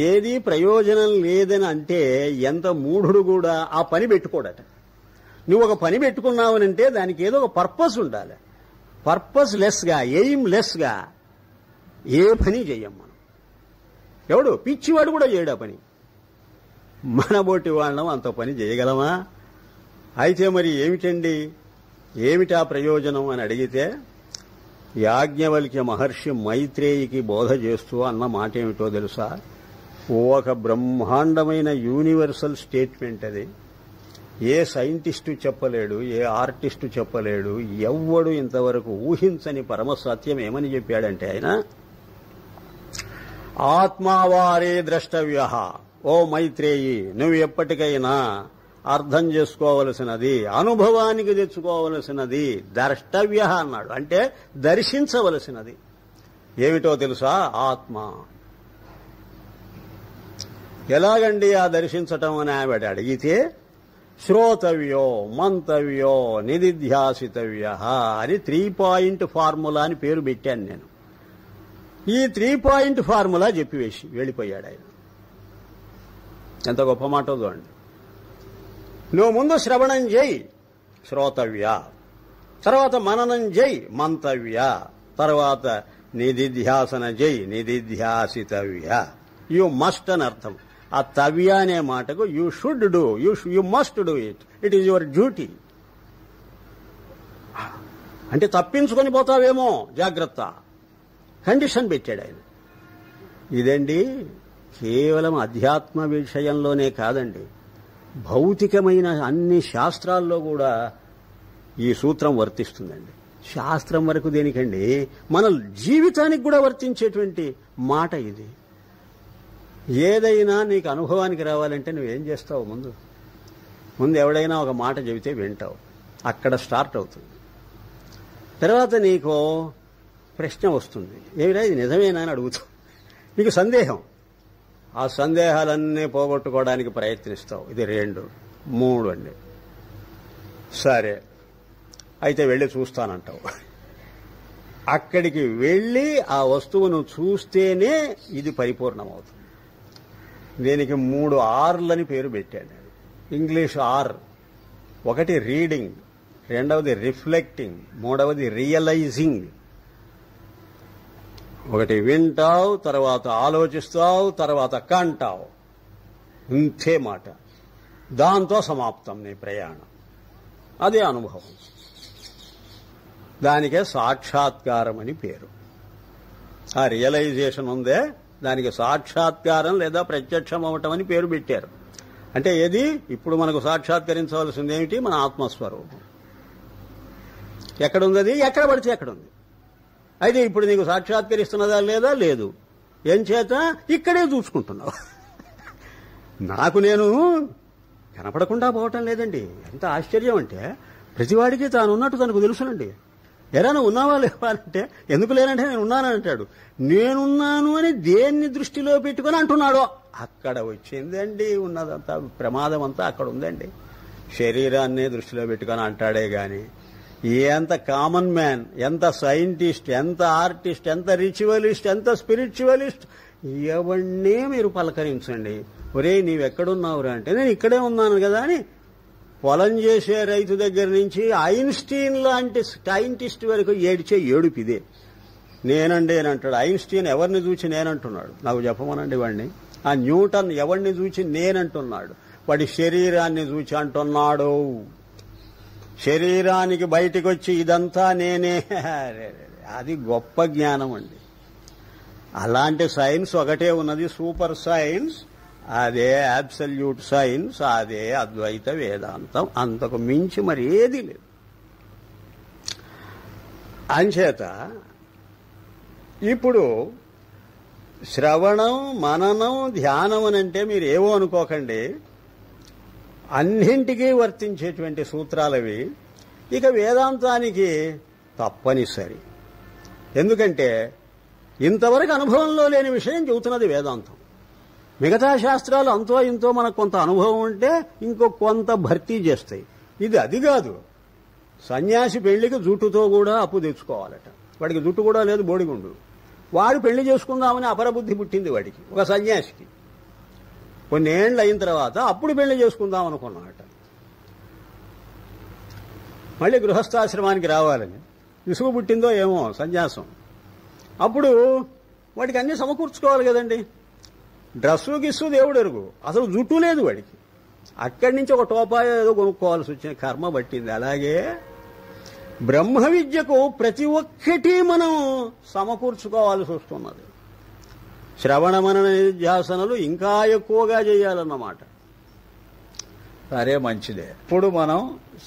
ఏది ప్రయోజనం లేదని అంటే ఎంత మూఢుడు కూడా ఆ పని పెట్టుకోడట. నువ్వు ఒక పని పెట్టుకున్నావనంటే దానికి ఏదో ఒక పర్పస్ ఉండాలి. పర్పస్ లెస్గా, ఎయిమ్ లెస్గా ఏ పని చెయ్యం మనం. ఎవడు పిచ్చివాడు కూడా చేయడా పని. మన బోటి వాళ్ళం అంత పని చేయగలమా? అయితే మరి ఏమిటండి, ఏమిటా ప్రయోజనం అని అడిగితే యాజ్ఞవల్క్య మహర్షి మైత్రేయికి బోధ చేస్తూ అన్న మాట ఏమిటో తెలుసా? ఒక బ్రహ్మాండమైన యూనివర్సల్ స్టేట్మెంట్ అది. ఏ సైంటిస్టు చెప్పలేడు, ఏ ఆర్టిస్టు చెప్పలేడు, ఎవ్వడు ఇంతవరకు ఊహించని పరమ సత్యం. ఏమని చెప్పాడంటే ఆయన, ఆత్మావారే ద్రష్టవ్య. ఓ మైత్రేయి, నువ్వు ఎప్పటికైనా అర్థం చేసుకోవలసినది, అనుభవానికి తెచ్చుకోవలసినది. ద్రష్టవ్య అన్నాడు, అంటే దర్శించవలసినది. ఏమిటో తెలుసా? ఆత్మ. ఎలాగండి ఆ దర్శించటం అని ఆవిడ అడిగితే, శ్రోతవ్యో మంతవ్యో నిదిధ్యాసితవ్య అని 3 పాయింట్ ఫార్ములా అని పేరు పెట్టాను నేను. ఈ 3 పాయింట్ ఫార్ములా చెప్పివేసి వెళ్ళిపోయాడు ఆయన. ఎంత గొప్ప మాట చూడండి. నువ్వు ముందు శ్రవణం చేయి, శ్రోతవ్య, తర్వాత మననం చేయి, మంతవ్య, తర్వాత నిదిధ్యాసన చేయి, నిదిధ్యాసితవ్య. యు మస్ట్ అని అర్థం. ఆ తవ్య అనే మాటకు you should do, you must do it, it is your duty. అంటే తప్పించుకొని పోతావేమో, జాగ్రత్త, కండిషన్ పెట్టాడు ఆయన. ఇదండి కేవలం అధ్యాత్మ విషయంలోనే కాదండి, భౌతికమైన అన్ని శాస్త్రాల్లో కూడా ఈ సూత్రం వర్తిస్తుందండి. శాస్త్రం వరకు దేనికండి, మన జీవితానికి కూడా వర్తించేటువంటి మాట ఇది. ఏదైనా నీకు అనుభవానికి రావాలంటే నువ్వేం చేస్తావు? ముందు ఎవడైనా ఒక మాట చెబితే వింటావు, అక్కడ స్టార్ట్ అవుతుంది. తర్వాత నీకు ప్రశ్న వస్తుంది, ఏమిరా ఇది నిజమేనా అని అడుగుతావు. నీకు సందేహం, ఆ సందేహాలన్నీ పోగొట్టుకోవడానికి ప్రయత్నిస్తావు. ఇది 2, 3 అండి. సరే అయితే వెళ్ళి చూస్తానంటావు. అక్కడికి వెళ్ళి ఆ వస్తువును చూస్తేనే ఇది పరిపూర్ణమవుతుంది. దీనికి 3 R'లని పేరు పెట్టాడు. English R. ఒకటి రీడింగ్, రెండవది రిఫ్లెక్టింగ్, మూడవది రియలైజింగ్. ఒకటి వింటావు, తర్వాత ఆలోచిస్తావు, తర్వాత కంటావు. ఇంతే మాట. దాంతో సమాప్తం నీ ప్రయాణం. అదే అనుభవం. దానికే సాక్షాత్కారం అని పేరు. ఆ రియలైజేషన్ ఉందే, దానికి సాక్షాత్కారం లేదా ప్రత్యక్షం అవటం అని పేరు పెట్టారు. అంటే ఏది ఇప్పుడు మనకు సాక్షాత్కరించవలసింది ఏమిటి? మన ఆత్మస్వరూపం. ఎక్కడుంది అది? ఎక్కడ పడితే ఎక్కడుంది. అయితే ఇప్పుడు నీకు సాక్షాత్కరిస్తున్నదా లేదా? లేదు. ఏం చేత? ఇక్కడే చూసుకుంటున్నావు. నాకు నేను కనపడకుండా పోవటం లేదండి. ఎంత ఆశ్చర్యం అంటే, ప్రతివాడికి తానున్నట్టు తనకు తెలుసునండి. ఎరా నువ్వు ఉన్నావా లేవా అంటే, ఎందుకు లేనంటే నేను ఉన్నానని అంటాడు. నేనున్నాను అని దేన్ని దృష్టిలో పెట్టుకుని అంటున్నాడో అక్కడ వచ్చిందండి ఉన్నదంతా. ప్రమాదం అంతా అక్కడ ఉందండి. శరీరాన్ని దృష్టిలో పెట్టుకుని అంటాడే గాని ఎంత కామన్ మ్యాన్, ఎంత సైంటిస్ట్, ఎంత ఆర్టిస్ట్, ఎంత రిచువలిస్ట్, ఎంత స్పిరిచువలిస్ట్, ఎవరినే మీరు పలకరించండి. ఒరే నీవెక్కడున్నావురా అంటే, నేను ఇక్కడే ఉన్నాను కదా అని పొలం చేసే రైతు దగ్గర నుంచి ఐన్స్టీన్ లాంటి సైంటిస్ట్ వరకు ఏడిచే ఏడుపు ఇదే. నేనండి అని అంటాడు. ఐన్స్టీన్ ఎవరిని చూచి నేనంటున్నాడు? నాకు చెప్పమనండి వాడిని. ఆ న్యూటన్ ఎవరిని చూచి నేనంటున్నాడు? వాడి శరీరాన్ని చూచి అంటున్నాడు. శరీరానికి బయటికి వచ్చి ఇదంతా నేనే. అది గొప్ప జ్ఞానం అండి. అలాంటి సైన్స్ ఒకటే ఉన్నది, సూపర్ సైన్స్. అదే అబ్సల్యూట్ సైన్స్, అదే అద్వైత వేదాంతం. అంతకు మించి మరి ఏది లేదు. అంచేత ఇప్పుడు శ్రవణం, మననం, ధ్యానం అనంటే మీరు ఏవో అనుకోకండి, అన్నింటికీ వర్తించేటువంటి సూత్రాలవి. ఇక వేదాంతానికి తప్పనిసరి. ఎందుకంటే ఇంతవరకు అనుభవంలో లేని విషయం చెబుతున్నది వేదాంతం. మిగతా శాస్త్రాలు అంతో ఇంతో మనకు కొంత అనుభవం ఉంటే ఇంకో కొంత భర్తీ చేస్తాయి. ఇది అది కాదు. సన్యాసి పెళ్లికి జుట్టుతో కూడా అప్పు తెచ్చుకోవాలట. వాడికి జుట్టు కూడా లేదు, బోడిగుండు. వాడు పెళ్లి చేసుకుందామని అపరబుద్ధి పుట్టింది వాడికి, ఒక సన్యాసికి. కొన్నేళ్లు అయిన తర్వాత అప్పుడు పెళ్లి చేసుకుందాం అనుకున్నాడట. మళ్ళీ గృహస్థాశ్రమానికి రావాలని విసుగు పుట్టిందో ఏమో సన్యాసం. అప్పుడు వాడికి అన్నీ సమకూర్చుకోవాలి కదండి. డ్రస్సు గిస్సు దేవుడు ఎరుగు, అసలు జుట్టు లేదు వాడికి. అక్కడి నుంచి ఒక టోపాయో ఏదో కొనుక్కోవాల్సి వచ్చిన కర్మ పట్టింది. అలాగే బ్రహ్మ విద్యకు ప్రతి ఒక్కటి మనం సమకూర్చుకోవాల్సి వస్తున్నది. శ్రవణ మనన నిధ్యాసనలు ఇంకా ఎక్కువగా చేయాలన్నమాట. సరే, మంచిదే. ఇప్పుడు మనం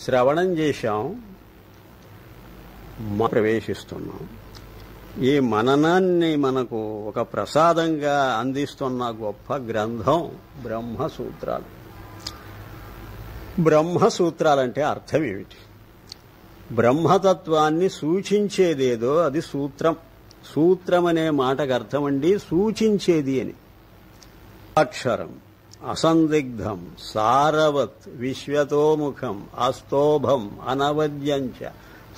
శ్రవణం చేశాం, ప్రవేశిస్తున్నాం. ఈ మననాన్ని మనకు ఒక ప్రసాదంగా అందిస్తున్న గొప్ప గ్రంథం బ్రహ్మసూత్రాలు. బ్రహ్మసూత్రాలంటే అర్థం ఏమిటి? బ్రహ్మతత్వాన్ని సూచించేదేదో అది సూత్రం. సూత్రం అనే మాటకు అర్థం అండి సూచించేది అని. అక్షరం, అసందిగ్ధం, సారవత్, విశ్వతోముఖం, అస్తోభం, అనవద్యంచ,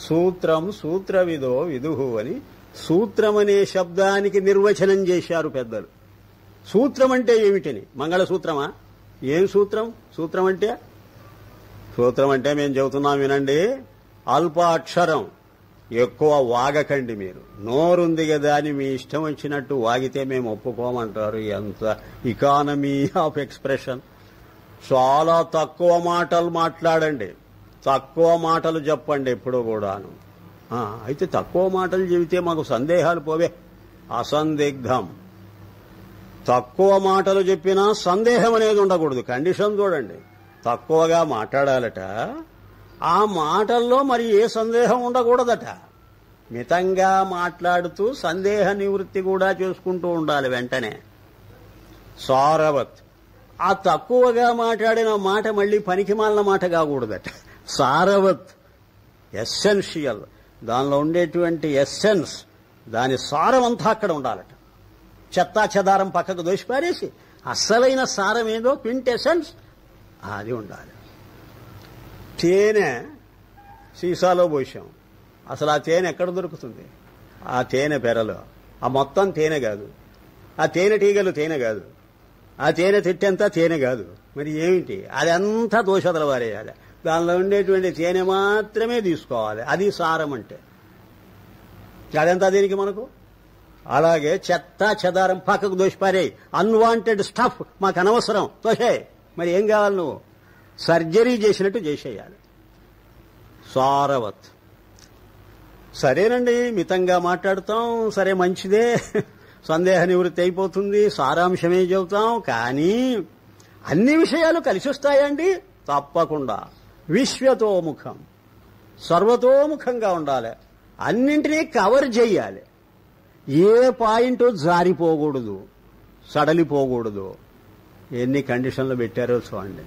సూత్రం సూత్రవిదో విదుహు అని సూత్రమనే శబ్దానికి నిర్వచనం చేశారు పెద్దలు. సూత్రం అంటే ఏమిటని? మంగళసూత్రమా? ఏం సూత్రం? సూత్రం అంటే మేము చెబుతున్నాం వినండి. అల్పాక్షరం, ఎక్కువ వాగకండి. మీరు నోరుంది కదా అని మీ ఇష్టం వచ్చినట్టు వాగితే మేము ఒప్పుకోమంటారు. ఎంత ఇకానమీ ఆఫ్ ఎక్స్ప్రెషన్. చాలా తక్కువ మాటలు మాట్లాడండి, తక్కువ మాటలు చెప్పండి ఎప్పుడూ కూడాను. అయితే తక్కువ మాటలు చెబితే మాకు సందేహాలు పోవే. అసందిగ్ధం, తక్కువ మాటలు చెప్పినా సందేహం అనేది ఉండకూడదు. కండిషన్ చూడండి, తక్కువగా మాట్లాడాలట, ఆ మాటల్లో మరి ఏ సందేహం ఉండకూడదట. మితంగా మాట్లాడుతూ సందేహ నివృత్తి కూడా చేసుకుంటూ ఉండాలి వెంటనే. సారవత్, ఆ తక్కువగా మాట్లాడిన మాట మళ్ళీ పనికిమాలిన మాట కాకూడదట. సారవత్, ఎస్సెన్షియల్, దానిలో ఉండేటువంటి ఎస్సెన్స్, దాని సారం అంతా అక్కడ ఉండాలట. చెత్తా చెదారం పక్కకు దోసిపారేసి అస్సలైన సారం ఏదో క్వింటెసెన్స్ అది ఉండాలి. తేనె సీసాలో పోసాం, అసలు ఆ తేనె ఎక్కడ దొరుకుతుంది? ఆ తేనె పెరలో. ఆ మొత్తం తేనె కాదు, ఆ తేనె టీగలు తేనె కాదు, ఆ తేనె తిట్టంతా తేనె కాదు. మరి ఏమిటి? అదంతా దోషదల వారేయాలి. దానిలో ఉండేటువంటి తేనె మాత్రమే తీసుకోవాలి. అది సారం అంటే. అదంతా దీనికి మనకు. అలాగే చెత్త చెదారం పక్కకు దోషిపారేయి. అన్వాంటెడ్ స్టఫ్ మాకు అనవసరం, తోసే. మరి ఏం కావాలి? నువ్వు సర్జరీ చేసినట్టు చేసేయాలి. సారవత్. సరేనండి, మితంగా మాట్లాడుతాం, సరే మంచిదే, సందేహ నివృత్తి అయిపోతుంది, సారాంశమే చెబుతాం. కానీ అన్ని విషయాలు కలిసి వస్తాయండి? తప్పకుండా. విశ్వతోముఖం, సర్వతోముఖంగా ఉండాలి. అన్నింటినీ కవర్ చేయాలి. ఏ పాయింట్ జారిపోకూడదు, సడలిపోకూడదు. ఎన్ని కండిషన్లు పెట్టారో చూడండి.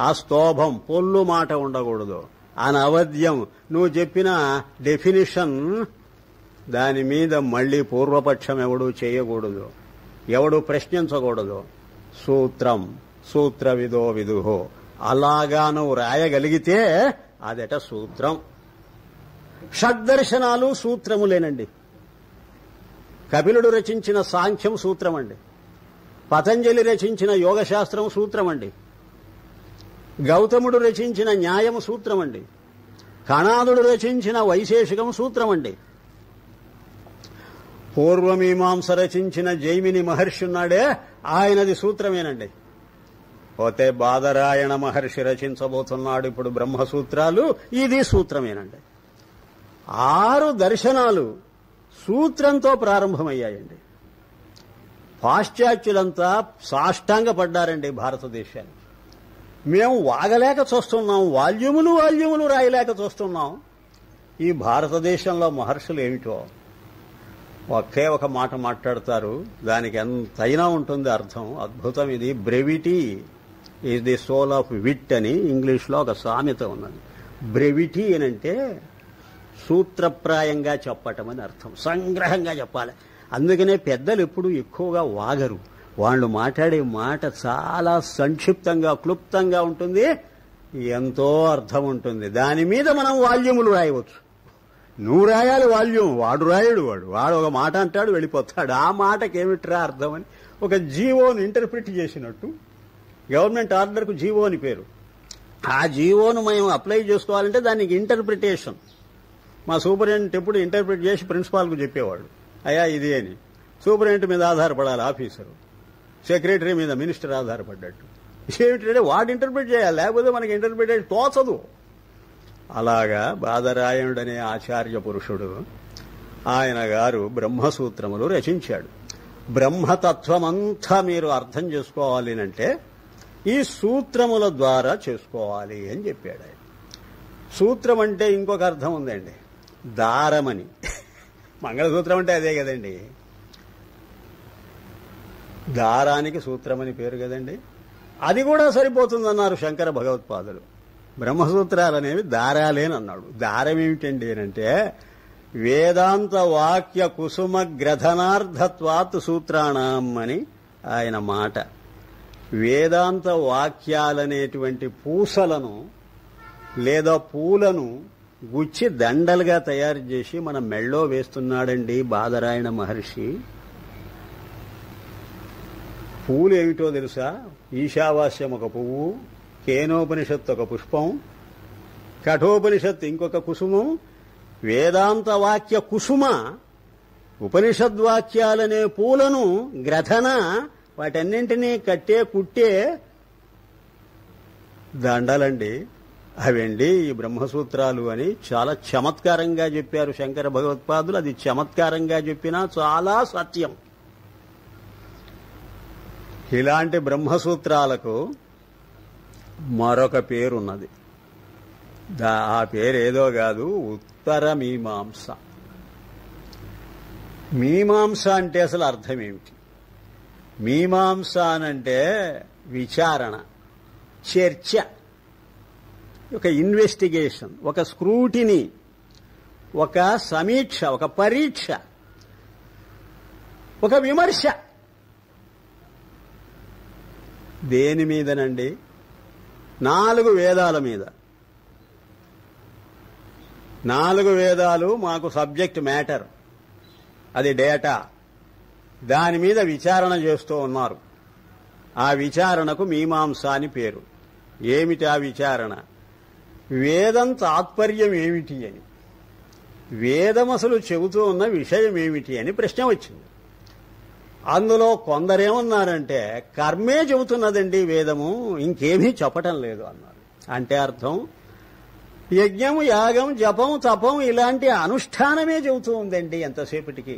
ఆ స్తోభం, పొల్లు మాట ఉండకూడదు. అనవద్యం, నువ్వు చెప్పిన డెఫినిషన్ దాని మీద మళ్లీ పూర్వపక్షం ఎవడూ చేయకూడదు, ఎవడు ప్రశ్నించకూడదు. సూత్రం సూత్రవిదో విదుహో, అలాగా నువ్వు రాయగలిగితే అదట సూత్రం. షడ్దర్శనాలు సూత్రములేనండి. కపిలుడు రచించిన సాంఖ్యం సూత్రం అండి. పతంజలి రచించిన యోగశాస్త్రం సూత్రం అండి. గౌతముడు రచించిన న్యాయం సూత్రం అండి. కణాదుడు రచించిన వైశేషికం సూత్రం అండి. పూర్వమీమాంస రచించిన జైమిని మహర్షి ఉన్నాడే, ఆయనది సూత్రమేనండి. పోతే బాదరాయణ మహర్షి రచించబోతున్నాడు ఇప్పుడు బ్రహ్మసూత్రాలు, ఇది సూత్రమేనండి. 6 దర్శనాలు సూత్రంతో ప్రారంభమయ్యాయండి. పాశ్చాత్యులంతా సాష్టాంగపడ్డారండి భారతదేశాన్ని. మేము వాగలేక చూస్తున్నాం, వాల్యూములు రాయలేక చూస్తున్నాం. ఈ భారతదేశంలో మహర్షులు ఏమిటో ఒకే ఒక మాట మాట్లాడతారు, దానికి ఎంతైనా ఉంటుంది అర్థం. అద్భుతం ఇది. Brevity is the soul of wit అని ఇంగ్లీష్లో ఒక సామెత ఉన్నది. బ్రెవిటీ అనంటే సూత్రప్రాయంగా చెప్పటం అని అర్థం, సంగ్రహంగా చెప్పాలి. అందుకనే పెద్దలు ఎప్పుడు ఎక్కువగా వాగరు. వాళ్ళు మాట్లాడే మాట చాలా సంక్షిప్తంగా క్లుప్తంగా ఉంటుంది, ఎంతో అర్థం ఉంటుంది. దాని మీద మనం వాల్యూములు రాయవచ్చు. నువ్వు రాయాలి వాల్యూమ్, వాడు రాయడు. వాడు ఒక మాట అంటాడు, వెళ్ళిపోతాడు. ఆ మాటకి ఏమిట్రా అర్థం అని ఒక జీవోను ఇంటర్ప్రిట్ చేసినట్టు. గవర్నమెంట్ ఆర్డర్కు జీవో అని పేరు. ఆ జీవోను మేము అప్లై చేసుకోవాలంటే దానికి ఇంటర్ప్రిటేషన్. మా సూపరింటెండెంట్ ఎప్పుడు ఇంటర్ప్రిట్ చేసి ప్రిన్సిపాల్కు చెప్పేవాడు, అయ్యా ఇది అని. సూపరింటెండెంట్ మీద ఆధారపడాలి ఆఫీసరు, సెక్రటరీ మీద మినిస్టర్ ఆధారపడ్డట్టు. ఏమిటంటే వాడు ఇంటర్ప్రిట్ చేయాలి, లేకపోతే మనకి ఇంటర్ప్రిటేషన్ తోచదు. అలాగా బాదరాయణుడనే ఆచార్య పురుషుడు ఆయన గారు బ్రహ్మసూత్రములు రచించాడు. బ్రహ్మతత్వమంతా మీరు అర్థం చేసుకోవాలి అంటే ఈ సూత్రముల ద్వారా చేసుకోవాలి అని చెప్పాడు ఆయన. సూత్రం అంటే ఇంకొక అర్థం ఉందండి, దారమని. మంగళసూత్రం అంటే అదే కదండి, దారానికి సూత్రమని పేరు కదండి. అది కూడా సరిపోతుందన్నారు శంకర భగవత్పాదులు. బ్రహ్మసూత్రాలు అనేవి దారాలేని అన్నాడు. దారం ఏమిటండి అంటే వేదాంత వాక్య కుసుమ గ్రథనార్థత్వాత్ సూత్రాణం అని ఆయన మాట. వేదాంత వాక్యాలనేటువంటి పూసలను లేదా పూలను గుచ్చి దండలుగా తయారు చేసి మన మెళ్ళో వేస్తున్నాడండి బాదరాయణ మహర్షి. పూలు ఏమిటో తెలుసా? ఈశావాస్యం ఒక పువ్వు, కేనోపనిషత్తు ఒక పుష్పం, కఠోపనిషత్తు ఇంకొక కుసుమం, వేదాంత వాక్య కుసుమ ఉపనిషద్వాక్యాలనే పూలను గ్రథన వాటన్నింటినీ కట్టే కుట్టే దండలండి. అవండి ఈ బ్రహ్మసూత్రాలు అని చాలా చమత్కారంగా చెప్పారు శంకర భగవత్పాదులు. అది చమత్కారంగా చెప్పినా చాలా సత్యం. ఇలాంటి బ్రహ్మసూత్రాలకు మరొక పేరున్నది. ఆ పేరేదో కాదు, ఉత్తర మీమాంస. మీమాంస అంటే అసలు అర్థం ఏమిటి? మీమాంస అనంటే విచారణ, చర్చ, ఒక ఇన్వెస్టిగేషన్, ఒక స్క్రూటినీ, ఒక సమీక్ష, ఒక పరీక్ష, ఒక విమర్శ. దేని మీదనండి? 4 వేదాల మీద. 4 వేదాలు మాకు సబ్జెక్ట్ మ్యాటర్, అది డేటా. దాని మీద విచారణ చేస్తూ ఉన్నారు. ఆ విచారణకు మీమాంస అని పేరు. ఏమిటి ఆ విచారణ? వేదం తాత్పర్యం ఏమిటి అని, వేదం అసలు చెబుతూ ఉన్న విషయం ఏమిటి అని ప్రశ్న వచ్చింది. అందులో కొందరేమన్నారంటే కర్మే చెబుతున్నదండి వేదము, ఇంకేమీ చెప్పటం లేదు అన్నారు. అంటే అర్థం యజ్ఞం, యాగం, జపం, తపం ఇలాంటి అనుష్ఠానమే చెబుతూ ఉందండి ఎంతసేపటికి.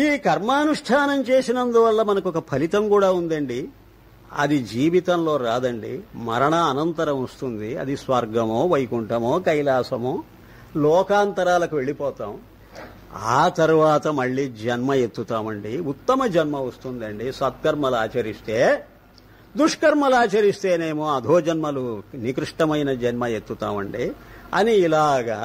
ఈ కర్మానుష్ఠానం చేసినందువల్ల మనకు ఒక ఫలితం కూడా ఉందండి. అది జీవితంలో రాదండి, మరణ అనంతరం వస్తుంది. అది స్వర్గమో, వైకుంఠమో, కైలాసమో, లోకాంతరాలకు వెళ్ళిపోతాం. ఆ తర్వాత మళ్లీ జన్మ ఎత్తుతామండి. ఉత్తమ జన్మ వస్తుందండి సత్కర్మలు ఆచరిస్తే. దుష్కర్మలు ఆచరిస్తేనేమో అధోజన్మలు, నికృష్టమైన జన్మ ఎత్తుతామండి అని. ఇలాగా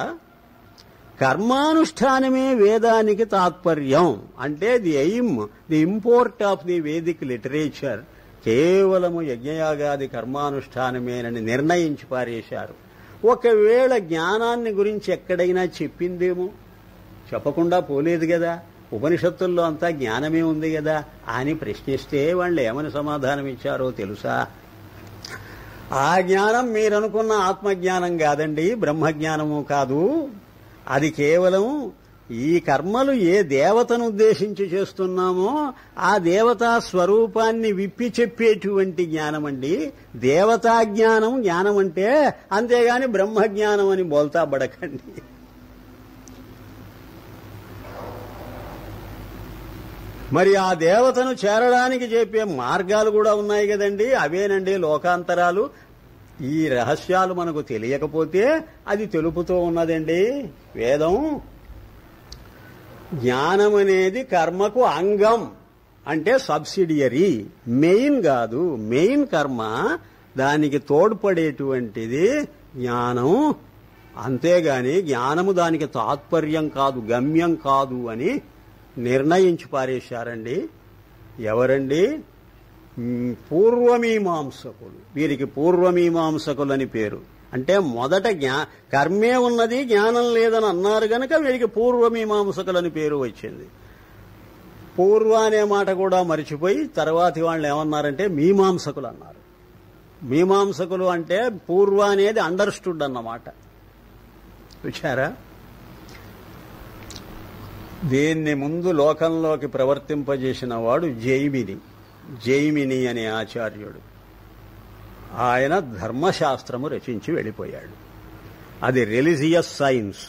కర్మానుష్ఠానమే వేదానికి తాత్పర్యం. అంటే the aim, the import of the Vedic literature కేవలము యజ్ఞయాగాది కర్మానుష్ఠానమేనని నిర్ణయించి పారేశారు. ఒకవేళ జ్ఞానాన్ని గురించి ఎక్కడైనా చెప్పిందేమో, చెప్పకుండా పోలేదు కదా, ఉపనిషత్తుల్లో అంతా జ్ఞానమే ఉంది కదా అని ప్రశ్నిస్తే వాళ్ళు ఏమని సమాధానం ఇచ్చారో తెలుసా? ఆ జ్ఞానం మీరనుకున్న ఆత్మజ్ఞానం కాదండి, బ్రహ్మజ్ఞానము కాదు. అది కేవలం ఈ కర్మలు ఏ దేవతను ఉద్దేశించి చేస్తున్నామో ఆ దేవతా స్వరూపాన్ని విప్పి చెప్పేటువంటి జ్ఞానం అండి. దేవతా జ్ఞానం జ్ఞానం అంటే, అంతేగాని బ్రహ్మజ్ఞానం అని బోల్తా బడకండి. మరి ఆ దేవతను చేరడానికి చెప్పే మార్గాలు కూడా ఉన్నాయి కదండి, అవేనండి లోకాంతరాలు. ఈ రహస్యాలు మనకు తెలియకపోతే అది తెలుపుతూ ఉన్నదండి వేదం. జ్ఞానం అనేది కర్మకు అంగం, అంటే సబ్సిడియరీ, మెయిన్ కాదు. మెయిన్ కర్మ, దానికి తోడ్పడేటువంటిది జ్ఞానం. అంతేగాని జ్ఞానము దానికి తాత్పర్యం కాదు, గమ్యం కాదు అని నిర్ణయించి పారేశారండి. ఎవరండి? పూర్వమీమాంసకులు. వీరికి పూర్వమీమాంసకులని పేరు. అంటే మొదట కర్మే ఉన్నది, జ్ఞానం లేదని అన్నారు గనక వీరికి పూర్వమీమాంసకులని పేరు వచ్చింది. పూర్వ అనే మాట కూడా మరిచిపోయి తర్వాతి వాళ్ళు ఏమన్నారంటే మీమాంసకులు అన్నారు. మీమాంసకులు అంటే పూర్వ అనేది అండర్స్టూడ్ అన్నమాట. చూచారా? దీన్ని ముందు లోకంలోకి ప్రవర్తింపజేసిన వాడు జైమిని అనే ఆచార్యుడు. ఆయన ధర్మశాస్త్రము రచించి వెళ్ళిపోయాడు. అది రిలీజియస్ సైన్స్.